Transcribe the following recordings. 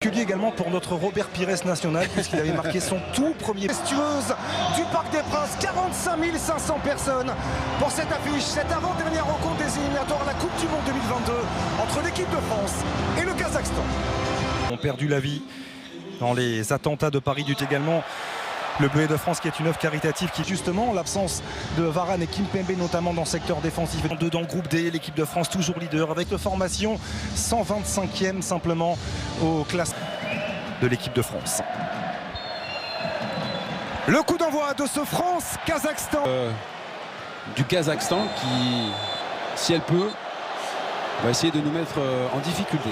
Également pour notre Robert Pires national, puisqu'il avait marqué son tout premier. Majestueuse du Parc des Princes, 45 500 personnes pour cette affiche, cette avant-dernière rencontre des éliminatoires à la Coupe du Monde 2022 entre l'équipe de France et le Kazakhstan. Ont perdu la vie dans les attentats de Paris du également. Le Bleuet de France qui est une œuvre caritative qui justement l'absence de Varane et Kimpembe notamment dans le secteur défensif. Deux dans le groupe D, l'équipe de France toujours leader avec une formation 125e simplement au classement de l'équipe de France. Le coup d'envoi de ce France-Kazakhstan. Du Kazakhstan qui, si elle peut, va essayer de nous mettre en difficulté.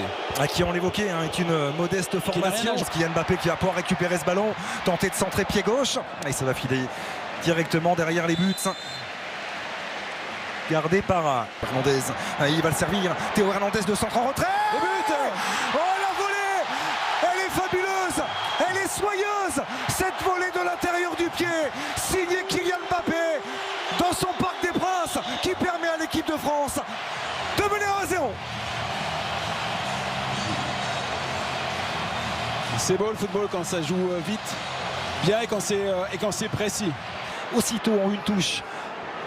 Qui on l'évoquait est une modeste formation. Kylian Mbappé qui va pouvoir récupérer ce ballon, tenter de centrer pied gauche et ça va filer directement derrière les buts. Gardé par Hernandez. Il va le servir. Théo Hernandez de centre en retrait. Le but. Oh la volée. Elle est fabuleuse. Elle est soyeuse. Cette volée de l'intérieur du pied signée Kylian Mbappé dans son Parc des Princes qui permet à l'équipe de France de mener 1-0. C'est beau le football quand ça joue vite, bien et quand c'est précis. Aussitôt en une touche,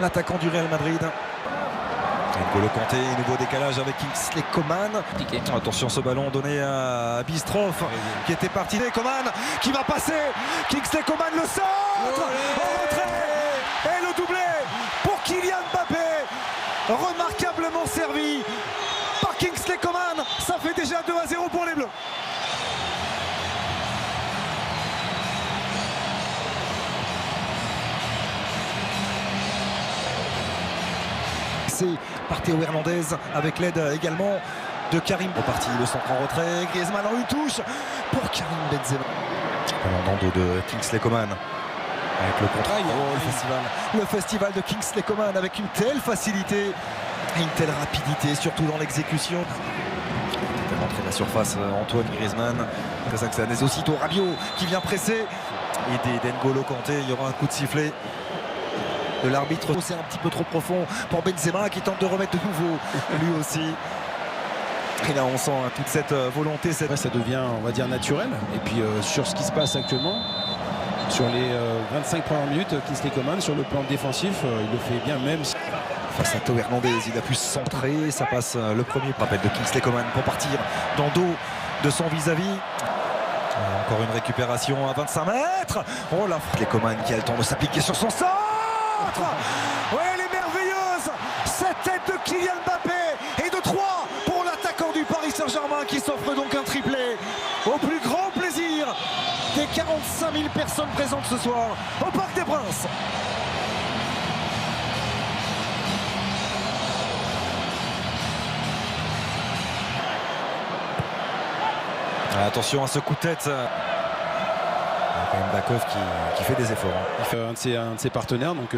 l'attaquant du Real Madrid. N'Golo Kanté, nouveau décalage avec Kingsley Coman. Attention, ce ballon donné à Bistroff qui était parti. Coman qui va passer. Kingsley Coman le centre en retrait et le doublé pour Kylian Mbappé. Remarquablement servi par Kingsley Coman. Ça fait déjà 2-0 pour les Bleus. C'est par Théo Hernandez avec l'aide également de Karim. Reparti le centre en retrait. Griezmann en une touche pour Karim Benzema. Ballon dans le dos de Kingsley Coman. Avec le contrôle, le festival de Kingsley Coman avec une telle facilité et une telle rapidité, surtout dans l'exécution. Rentré de la surface, Antoine Griezmann, kazakhstanais, aussitôt Rabiot qui vient presser. Et d'N'Golo Kanté, il y aura un coup de sifflet de l'arbitre. C'est un petit peu trop profond pour Benzema qui tente de remettre de nouveau lui aussi. Et là on sent toute cette volonté. Ouais, ça devient, on va dire, naturel. Et puis sur ce qui se passe actuellement, sur les 25 premières minutes, Kingsley Coman sur le plan défensif, il le fait bien même. Face à Théo Hernandez, il a pu se centrer, ça passe le premier rappel de Kingsley Coman pour partir dans le dos de son vis-à-vis. Encore une récupération à 25 mètres. Oh là, Kingsley Coman qui a le temps de s'appliquer sur son centre. Ouais, elle est merveilleuse cette tête de Kylian Mbappé et de 3 pour l'attaquant du Paris Saint-Germain qui s'offre donc un triplé au plus grand plaisir des 45 000 personnes présentes ce soir au Parc des Princes. Attention à ce coup de tête. Il y a quand même Bakov qui fait des efforts. Il fait un de ses partenaires, donc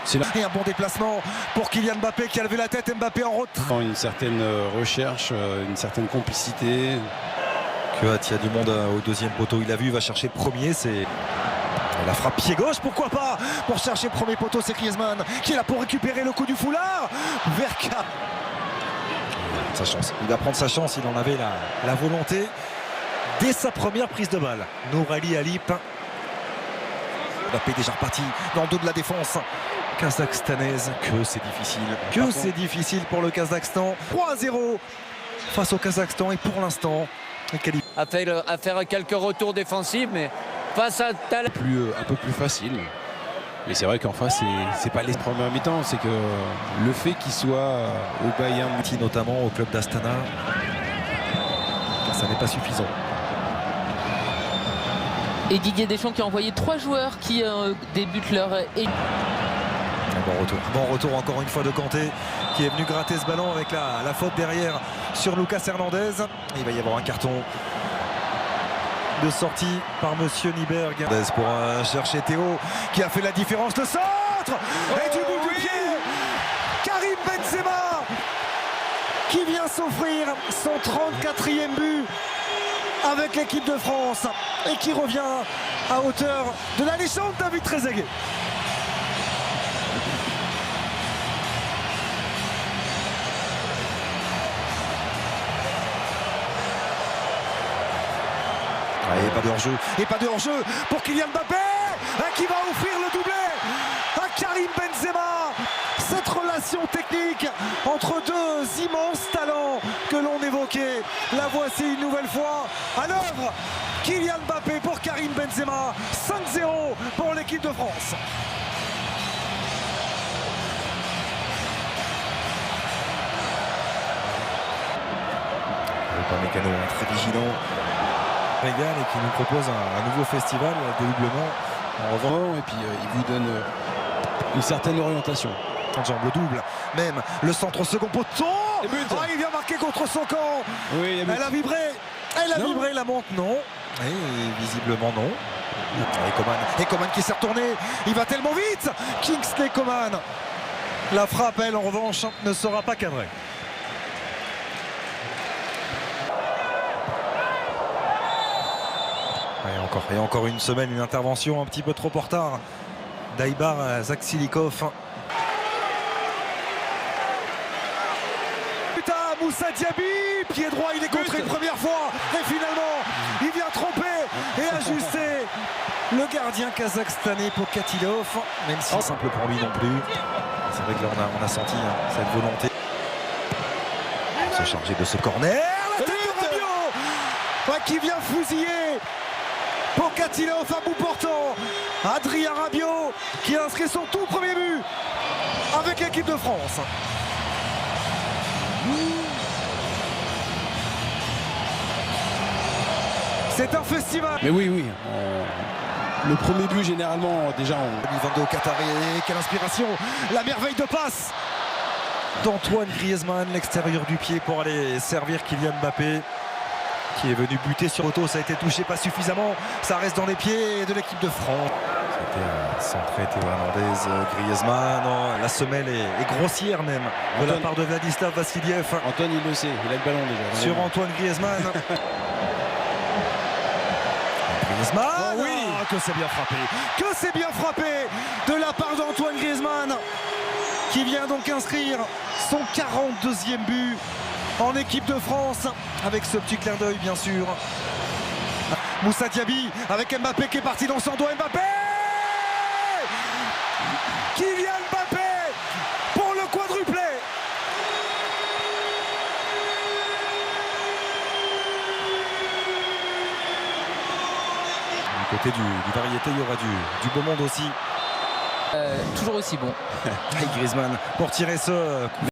c'est là. Et un bon déplacement pour Kylian Mbappé qui a levé la tête. Mbappé en retrait. Une certaine recherche, une certaine complicité. Il y a du monde au deuxième poteau. Il a vu, il va chercher le premier. C'est la frappe pied gauche, pourquoi pas. Pour chercher le premier poteau, c'est Griezmann qui est là pour récupérer le coup du foulard. Verka. Sa chance. Il va prendre sa chance, il en avait la volonté dès sa première prise de balle. Nourali Alip. Mbappé déjà reparti dans le dos de la défense kazakhstanaise. Que c'est difficile. Que c'est difficile pour le Kazakhstan. 3-0 face au Kazakhstan et pour l'instant à faire quelques retours défensifs, mais face à un peu plus facile. Mais c'est vrai qu'en face, c'est pas les premières mi-temps, c'est que le fait qu'il soit au Bayern, notamment au club d'Astana, ça n'est pas suffisant. Et Didier Deschamps qui a envoyé 3 joueurs qui débutent leur... Bon retour encore une fois de Kanté qui est venu gratter ce ballon avec la faute derrière sur Lucas Hernandez. Il va y avoir un carton de sortie par monsieur Nyberg pour chercher Théo qui a fait la différence. Le centre et du bout du pied Karim Benzema qui vient s'offrir son 34e but avec l'équipe de France et qui revient à hauteur de la légende David Trezeguet. Et pas de hors-jeu. Et pas de hors-jeu pour Kylian Mbappé qui va offrir le doublé à Karim Benzema. Cette relation technique entre deux immenses talents que l'on évoquait, la voici une nouvelle fois à l'œuvre. Kylian Mbappé pour Karim Benzema, 5-0 pour l'équipe de France. Mécano très vigilant, régale et qui nous propose un nouveau festival de doublement. En revanche, et puis il vous donne une certaine orientation. En jambe le double, même le centre au second poteau. Il vient marquer contre son camp. Oui, Elle a vibré, la monte, non. Et visiblement non. Et Coman qui s'est retourné, il va tellement vite. Kingsley Coman. La frappe, elle, en revanche, ne sera pas cadrée. Et encore une semaine, une intervention un petit peu trop en retard d'Aïbar Zaksilikov. Putain, Moussa Diaby, pied droit, il est contré une première fois. Et finalement, il vient tromper et ajuster le gardien kazakhstanais Pokatilov, même si c'est simple pour lui non plus. C'est vrai que là on a senti cette volonté de se charger de ce corner. La tête de Rabiot qui vient fusiller Pokatilov à bout portant. Adrien Rabiot qui a inscrit son tout premier but avec l'équipe de France. C'est un festival. Mais oui. Le premier but, généralement, déjà, 2022 au Qatar. Et quelle inspiration! La merveille de passe d'Antoine Griezmann, l'extérieur du pied pour aller servir Kylian Mbappé, qui est venu buter sur auto. Ça a été touché pas suffisamment. Ça reste dans les pieds de l'équipe de France. C'était centré Théo Hernandez, Griezmann. La semelle est grossière même de la part de Vladislav Vassiliev. Antoine, il le sait, il a le ballon déjà. Sur Antoine Griezmann. Griezmann, que c'est bien frappé. Que c'est bien frappé de la part d'Antoine Griezmann, qui vient donc inscrire son 42e but en équipe de France, avec ce petit clin d'œil bien sûr. Moussa Diaby avec Mbappé qui est parti dans son dos. Mbappé, Kylian Mbappé pour le quadruplé. Du côté du variété, il y aura du beau monde aussi. Toujours aussi bon. Griezmann pour tirer ce coup.